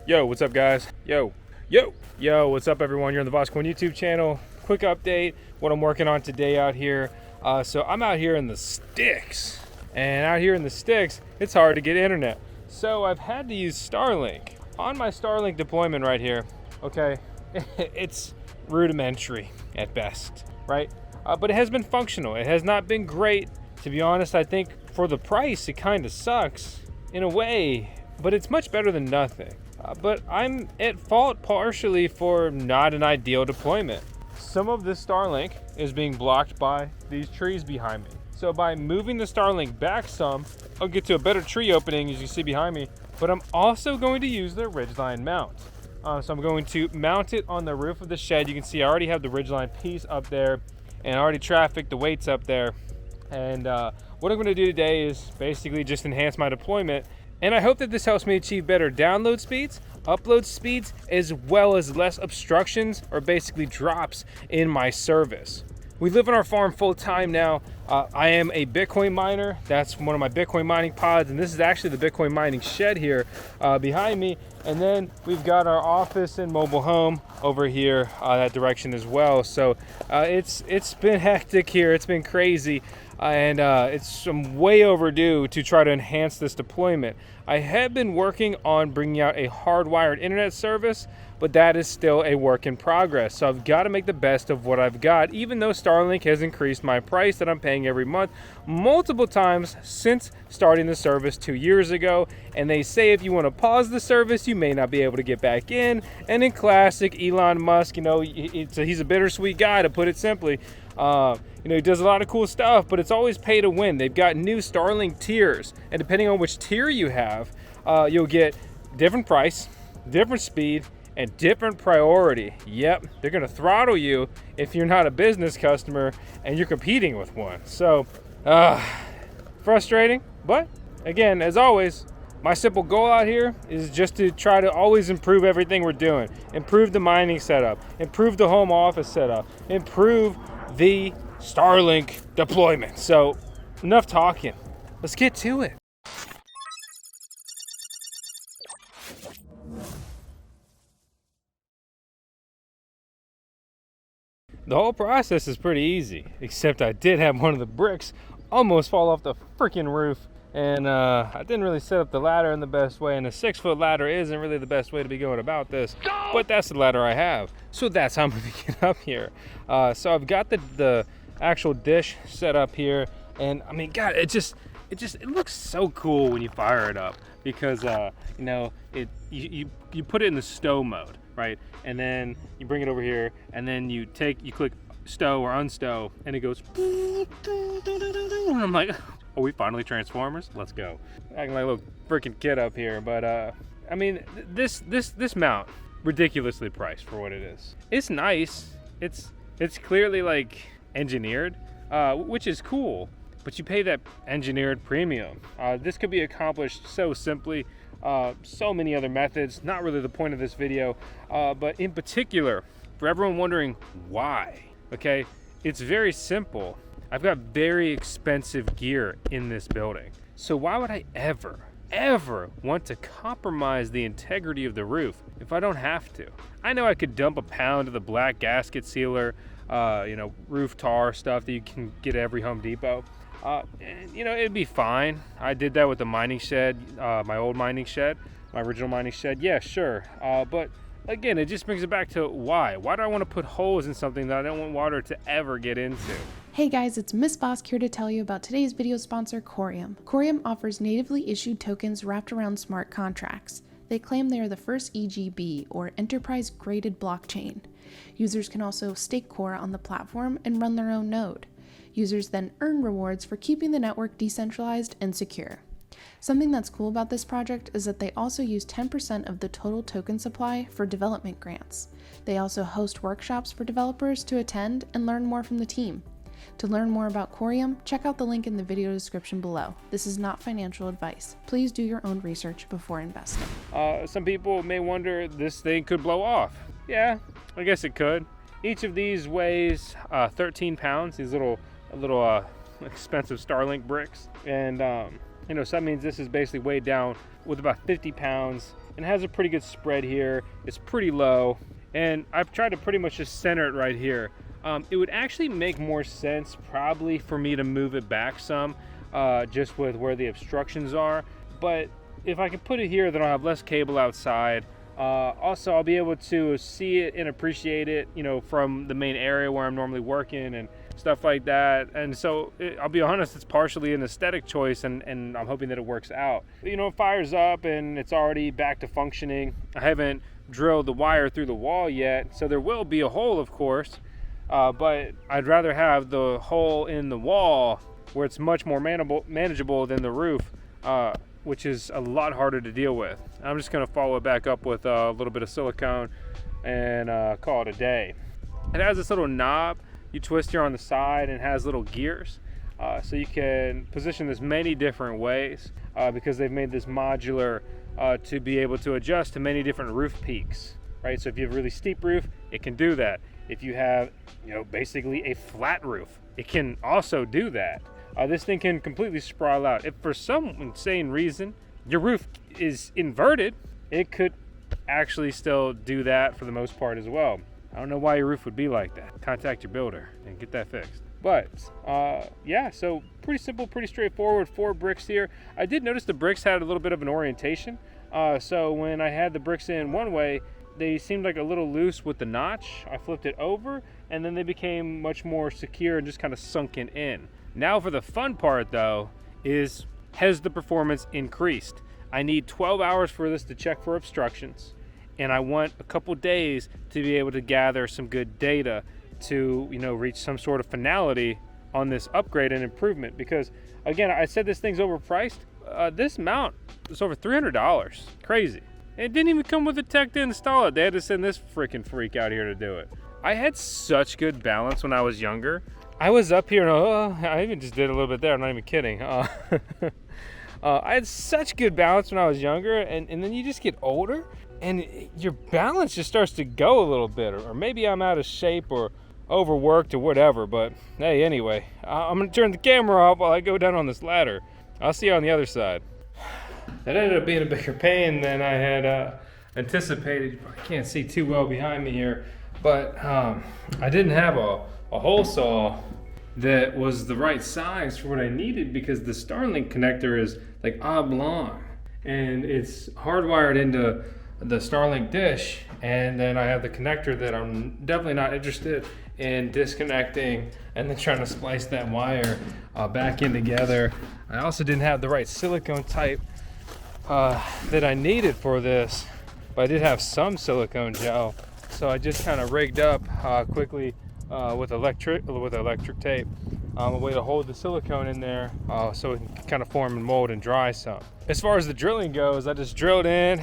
Yo, what's up, guys? Yo, what's up, everyone? You're on the VoskCoin YouTube channel. Quick update, what I'm working on today out here. So I'm out here in the sticks, and out here in the sticks, it's hard to get internet. So I've had to use Starlink. On my Starlink deployment right here, okay, it's rudimentary at best, right? But it has been functional. It has not been great. To be honest, I think for the price, it kind of sucks in a way, but it's much better than nothing. But I'm at fault partially for not an ideal deployment. Some of this Starlink is being blocked by these trees behind me. So by moving the Starlink back some, I'll get to a better tree opening as you see behind me, but I'm also going to use the ridgeline mount. So I'm going to mount it on the roof of the shed. You can see I already have the ridgeline piece up there and I already trafficked the weights up there. And what I'm going to do today is basically just enhance my deployment. And I hope that this helps me achieve better download speeds, upload speeds, as well as less obstructions or basically drops in my service. We live on our farm full time now. I am a Bitcoin miner. That's one of my Bitcoin mining pods. And this is actually the Bitcoin mining shed here behind me. And then we've got our office and mobile home over here that direction as well. So it's been hectic here. It's been crazy. And it's way overdue to try to enhance this deployment. I have been working on bringing out a hardwired internet service, but that is still a work in progress. So I've got to make the best of what I've got, even though Starlink has increased my price that I'm paying every month multiple times since starting the service 2 years ago. And they say if you want to pause the service, you may not be able to get back in. And in classic Elon Musk, you know, he's a bittersweet guy, to put it simply. You know, he does a lot of cool stuff, but it's always pay to win. They've got new Starlink tiers, and depending on which tier you have, you'll get different price, different speed, and different priority. Yep, they're gonna throttle you if you're not a business customer and you're competing with one. So, frustrating, but again, as always, my simple goal out here is just to try to always improve everything we're doing. Improve the mining setup, improve the home office setup, improve the Starlink deployment. So enough talking, let's get to it. The whole process is pretty easy, except I did have one of the bricks almost fall off the freaking roof, and I didn't really set up the ladder in the best way, and a 6-foot ladder isn't really the best way to be going about this, but that's the ladder I have, so that's how I'm gonna get up here. So I've got the actual dish set up here, and I mean, God, it looks so cool when you fire it up, because you know, you put it in the stow mode, right? And then you bring it over here, and then you click stow or unstow, and it goes, and I'm like, are we finally Transformers? Let's go. Acting like a little freaking kid up here, but I mean, this mount, ridiculously priced for what it is. It's nice. It's clearly like engineered, which is cool, but you pay that engineered premium. This could be accomplished so simply. So many other methods, not really the point of this video, but in particular, for everyone wondering why, okay, it's very simple. I've got very expensive gear in this building. So why would I ever want to compromise the integrity of the roof if I don't have to? I know I could dump a pound of the black gasket sealer, you know, roof tar stuff that you can get at every Home Depot. And, you know, it'd be fine. I did that with the mining shed, my old mining shed, my original mining shed. Yeah, sure. But again, it just brings it back to why. Why do I want to put holes in something that I don't want water to ever get into? Hey guys, it's Miss Vosk here to tell you about today's video sponsor, Coreum. Coreum offers natively issued tokens wrapped around smart contracts. They claim they are the first EGB, or enterprise graded blockchain. Users can also stake Core on the platform and run their own node. Users then earn rewards for keeping the network decentralized and secure. Something that's cool about this project is that they also use 10% of the total token supply for development grants. They also host workshops for developers to attend and learn more from the team. To learn more about Coreum, check out the link in the video description below. This is not financial advice. Please do your own research before investing. Some people may wonder, this thing could blow off. Yeah, I guess it could. Each of these weighs 13 pounds, these little expensive Starlink bricks. And you know, so that means this is basically weighed down with about 50 pounds and has a pretty good spread here. It's pretty low, and I've tried to pretty much just center it right here. It would actually make more sense probably for me to move it back some, just with where the obstructions are. But if I can put it here, then I'll have less cable outside. Also, I'll be able to see it and appreciate it, you know, from the main area where I'm normally working and stuff like that. And so I'll be honest, it's partially an aesthetic choice, and I'm hoping that it works out. You know, it fires up and it's already back to functioning. I haven't drilled the wire through the wall yet, so there will be a hole, of course, but I'd rather have the hole in the wall where it's much more manageable than the roof, which is a lot harder to deal with. I'm just going to follow it back up with a little bit of silicone and call it a day. It has this little knob you twist here on the side, and has little gears, so you can position this many different ways, because they've made this modular to be able to adjust to many different roof peaks, right? So if you have a really steep roof, it can do that. If you have, you know, basically a flat roof, it can also do that. This thing can completely sprawl out. If for some insane reason your roof is inverted, it could actually still do that for the most part as well. I don't know why your roof would be like that. Contact your builder and get that fixed. But yeah, so pretty simple, pretty straightforward. 4 bricks here. I did notice the bricks had a little bit of an orientation. So when I had the bricks in one way, they seemed like a little loose with the notch. I flipped it over, and then they became much more secure and just kind of sunken in. Now for the fun part though, is has the performance increased? I need 12 hours for this to check for obstructions, and I want a couple days to be able to gather some good data to, you know, reach some sort of finality on this upgrade and improvement. Because again, I said this thing's overpriced. This mount is over $300. Crazy. It didn't even come with a tech to install it. They had to send this freaking freak out here to do it. I had such good balance when I was younger. I was up here and I even just did a little bit there. I'm not even kidding. I had such good balance when I was younger, and then you just get older and your balance just starts to go a little bit, or maybe I'm out of shape or overworked or whatever. But hey, anyway, I'm gonna turn the camera off while I go down on this ladder. I'll see you on the other side. That ended up being a bigger pain than I had anticipated. You probably can't see too well behind me here, but I didn't have a hole saw that was the right size for what I needed, because the Starlink connector is like oblong and it's hardwired into the Starlink dish, and then I have the connector that I'm definitely not interested in disconnecting and then trying to splice that wire back in together. I also didn't have the right silicone type that I needed for this, but I did have some silicone gel, so I just kind of rigged up quickly with electric tape, a way to hold the silicone in there so it can kind of form and mold and dry some. As far as the drilling goes, I just drilled in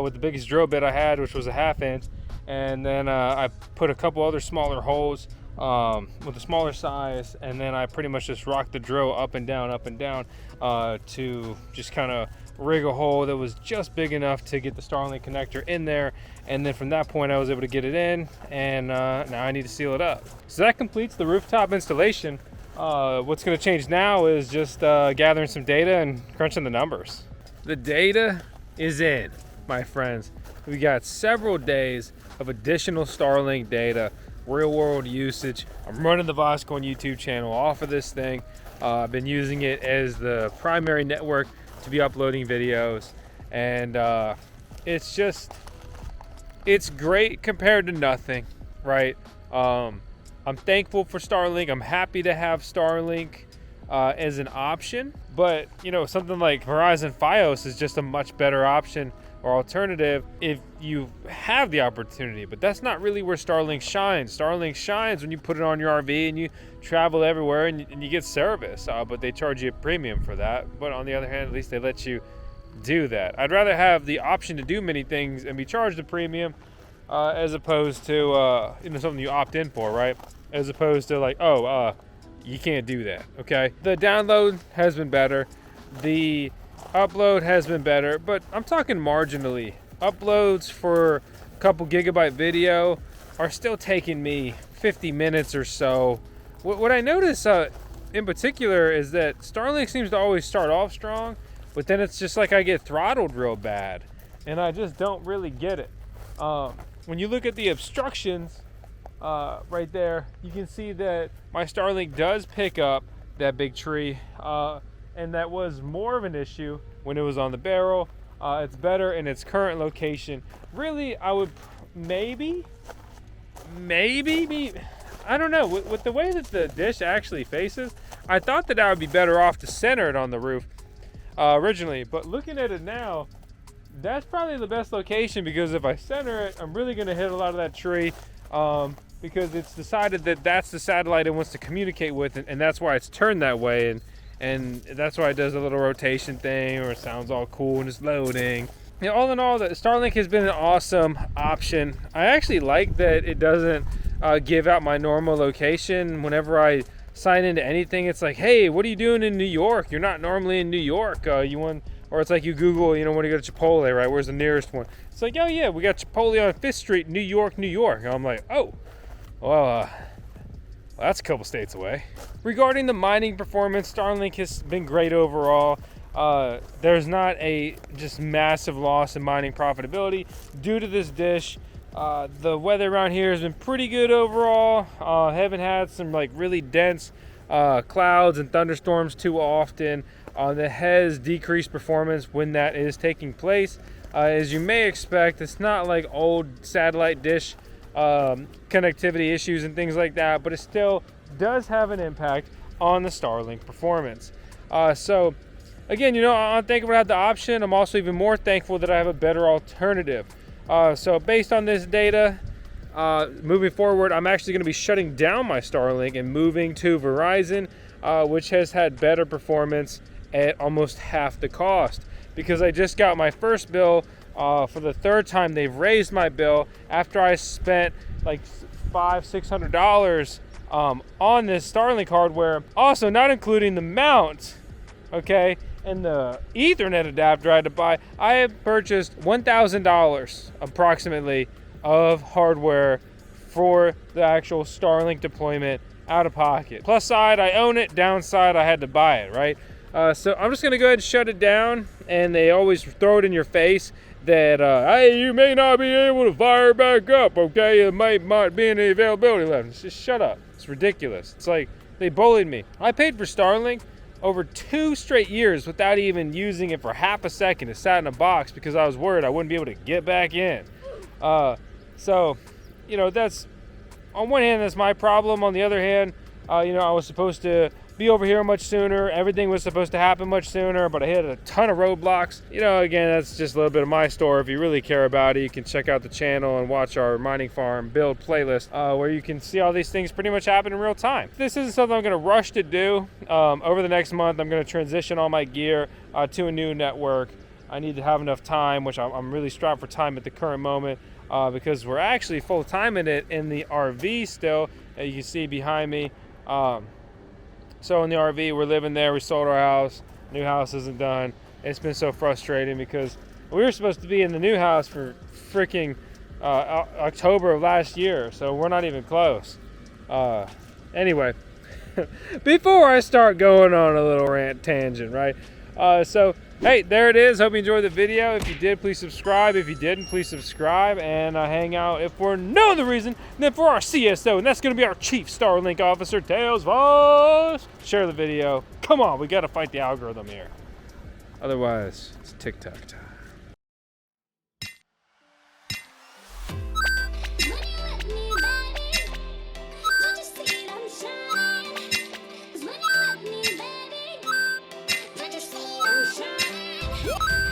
with the biggest drill bit I had, which was a 1/2 inch, and then I put a couple other smaller holes with a smaller size, and then I pretty much just rocked the drill up and down to just kind of rig a hole that was just big enough to get the Starlink connector in there. And then from that point I was able to get it in, and now I need to seal it up. So that completes the rooftop installation. What's going to change now is just gathering some data and crunching the numbers. The data is in, my friends. We got several days of additional Starlink data, real world usage. I'm running the VoskCoin YouTube channel off of this thing. I've been using it as the primary network to be uploading videos, and it's great compared to nothing, right? I'm thankful for Starlink. I'm happy to have Starlink as an option, but you know, something like Verizon Fios is just a much better option or alternative if you have the opportunity. But that's not really where Starlink shines. Starlink shines when you put it on your RV and you travel everywhere and you get service, but they charge you a premium for that. But on the other hand, at least they let you do that. I'd rather have the option to do many things and be charged a premium as opposed to something you opt in for, right? As opposed to like, you can't do that. Okay, the download has been better, the upload has been better, but I'm talking marginally. Uploads for a couple gigabyte video are still taking me 50 minutes or so. What I notice in particular is that Starlink seems to always start off strong, but then it's just like I get throttled real bad. and I just don't really get it. When you look at the obstructions right there, you can see that my Starlink does pick up that big tree, and that was more of an issue when it was on the barrel. It's better in its current location. Really, I would maybe, I don't know, with the way that the dish actually faces, I thought that I would be better off to center it on the roof originally, but looking at it now, that's probably the best location, because if I center it, I'm really going to hit a lot of that tree, because it's decided that that's the satellite it wants to communicate with, and that's why it's turned that way, and that's why it does a little rotation thing, or it sounds all cool and it's loading. You know, all in all, the Starlink has been an awesome option. I actually like that it doesn't give out my normal location. Whenever I sign into anything, it's like, hey, what are you doing in New York? You're not normally in New York. Or it's like you Google, you know, when you go to Chipotle, right? Where's the nearest one? It's like, oh yeah, we got Chipotle on 5th Street, New York, New York. And I'm like, oh, well, that's a couple states away. Regarding the mining performance, Starlink has been great overall. There's not a just massive loss in mining profitability due to this dish. The weather around here has been pretty good overall. Haven't had some like really dense clouds and thunderstorms too often. That has decreased performance when that is taking place. As you may expect, it's not like old satellite dish connectivity issues and things like that, but it still does have an impact on the Starlink performance. So again, you know, I'm thankful I have the option. I'm also even more thankful that I have a better alternative. So based on this data, moving forward, I'm actually going to be shutting down my Starlink and moving to Verizon, which has had better performance at almost half the cost, because I just got my first bill for the third time. They've raised my bill after I spent like $500-600 on this Starlink hardware, also not including the mount, okay, and the Ethernet adapter I had to buy. I have purchased $1,000 approximately of hardware for the actual Starlink deployment out of pocket. Plus side, I own it. Downside, I had to buy it, right? So I'm just gonna go ahead and shut it down, and they always throw it in your face that, hey, you may not be able to fire back up, okay? It might be any availability left. Just shut up. It's ridiculous. It's like they bullied me. I paid for Starlink over 2 straight years without even using it for half a second. It sat in a box because I was worried I wouldn't be able to get back in. So, you know, that's, on one hand, that's my problem. On the other hand, you know, I was supposed to be over here much sooner. Everything was supposed to happen much sooner, but I hit a ton of roadblocks. You know, again, that's just a little bit of my story. If you really care about it, you can check out the channel and watch our mining farm build playlist, where you can see all these things pretty much happen in real time. This isn't something I'm going to rush to do. Over the next month, I'm going to transition all my gear to a new network. I need to have enough time, which I'm really strapped for time at the current moment, because we're actually full time in it in the RV still. You can see behind me. So in the RV, we're living there. We sold our house. New house isn't done. It's been so frustrating because we were supposed to be in the new house for freaking October of last year, so we're not even close. Anyway, before I start going on a little rant tangent, right? So, hey, there it is. Hope you enjoyed the video. If you did, please subscribe. If you didn't, please subscribe and hang out, if for no other reason than for our CSO, and that's going to be our Chief Starlink Officer, Tails Voss. Share the video. Come on, we got to fight the algorithm here. Otherwise, it's TikTok time. Shine.